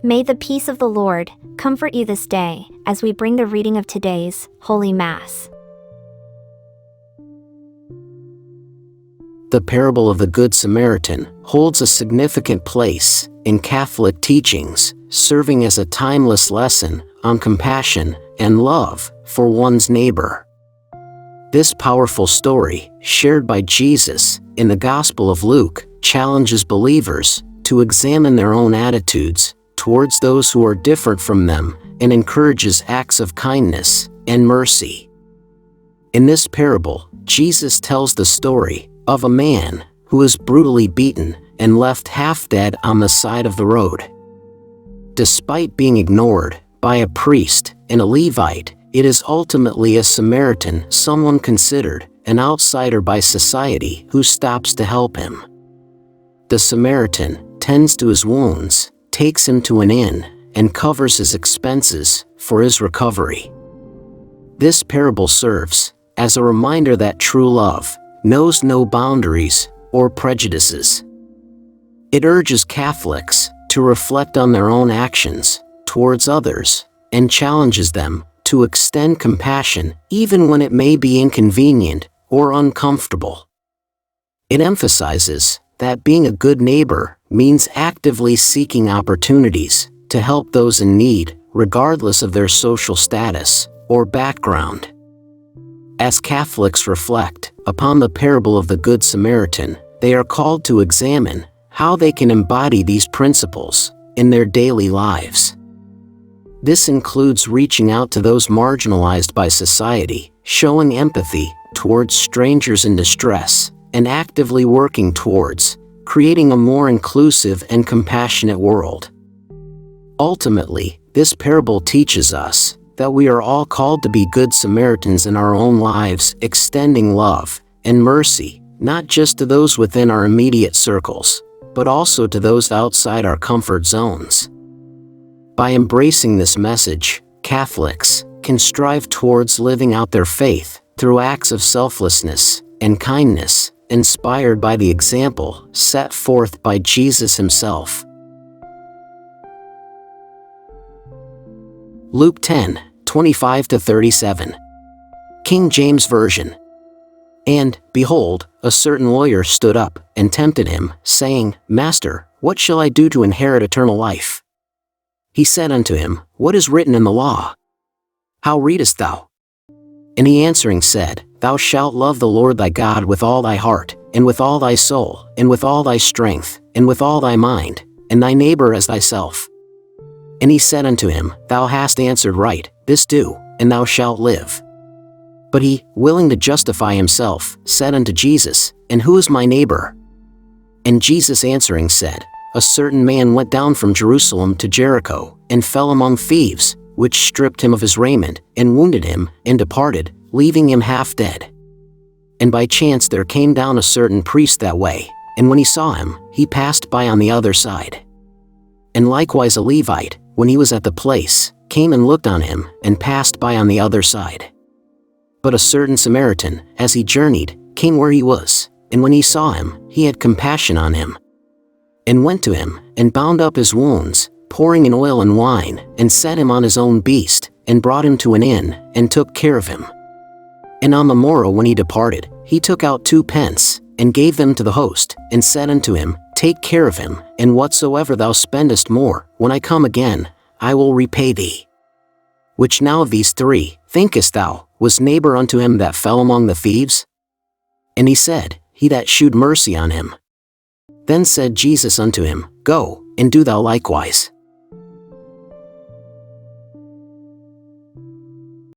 May the peace of the Lord comfort you this day as we bring the reading of today's Holy Mass. The parable of the Good Samaritan holds a significant place in Catholic teachings, serving as a timeless lesson on compassion and love for one's neighbor. This powerful story, shared by Jesus in the Gospel of Luke, challenges believers to examine their own attitudes towards those who are different from them and encourages acts of kindness and mercy. In this parable, Jesus tells the story of a man who is brutally beaten and left half dead on the side of the road. Despite being ignored by a priest and a Levite, it is ultimately a Samaritan, someone considered an outsider by society, who stops to help him. The Samaritan tends to his wounds, takes him to an inn, and covers his expenses for his recovery. This parable serves as a reminder that true love knows no boundaries or prejudices. It urges Catholics to reflect on their own actions towards others and challenges them to extend compassion even when it may be inconvenient or uncomfortable. It emphasizes that being a good neighbor means actively seeking opportunities to help those in need, regardless of their social status or background. As Catholics reflect upon the parable of the Good Samaritan, they are called to examine how they can embody these principles in their daily lives. This includes reaching out to those marginalized by society, showing empathy towards strangers in distress, and actively working towards creating a more inclusive and compassionate world. Ultimately, this parable teaches us that we are all called to be good Samaritans in our own lives, extending love and mercy, not just to those within our immediate circles, but also to those outside our comfort zones. By embracing this message, Catholics can strive towards living out their faith through acts of selflessness and kindness, inspired by the example set forth by Jesus himself. Luke 10:25-37. King James Version. And, behold, a certain lawyer stood up and tempted him, saying, Master, what shall I do to inherit eternal life? He said unto him, What is written in the law? How readest thou? And he answering said, Thou shalt love the Lord thy God with all thy heart, and with all thy soul, and with all thy strength, and with all thy mind, and thy neighbor as thyself. And he said unto him, Thou hast answered right, this do, and thou shalt live. But he, willing to justify himself, said unto Jesus, And who is my neighbor? And Jesus answering said, A certain man went down from Jerusalem to Jericho, and fell among thieves, which stripped him of his raiment, and wounded him, and departed, leaving him half dead. And by chance there came down a certain priest that way, and when he saw him, he passed by on the other side. And likewise a Levite, when he was at the place, came and looked on him, and passed by on the other side. But a certain Samaritan, as he journeyed, came where he was, and when he saw him, he had compassion on him, and went to him, and bound up his wounds, pouring in oil and wine, and set him on his own beast, and brought him to an inn, and took care of him. And on the morrow when he departed, he took out 2 pence, and gave them to the host, and said unto him, Take care of him, and whatsoever thou spendest more, when I come again, I will repay thee. Which now of these 3, thinkest thou, was neighbor unto him that fell among the thieves? And he said, He that shewed mercy on him. Then said Jesus unto him, Go, and do thou likewise.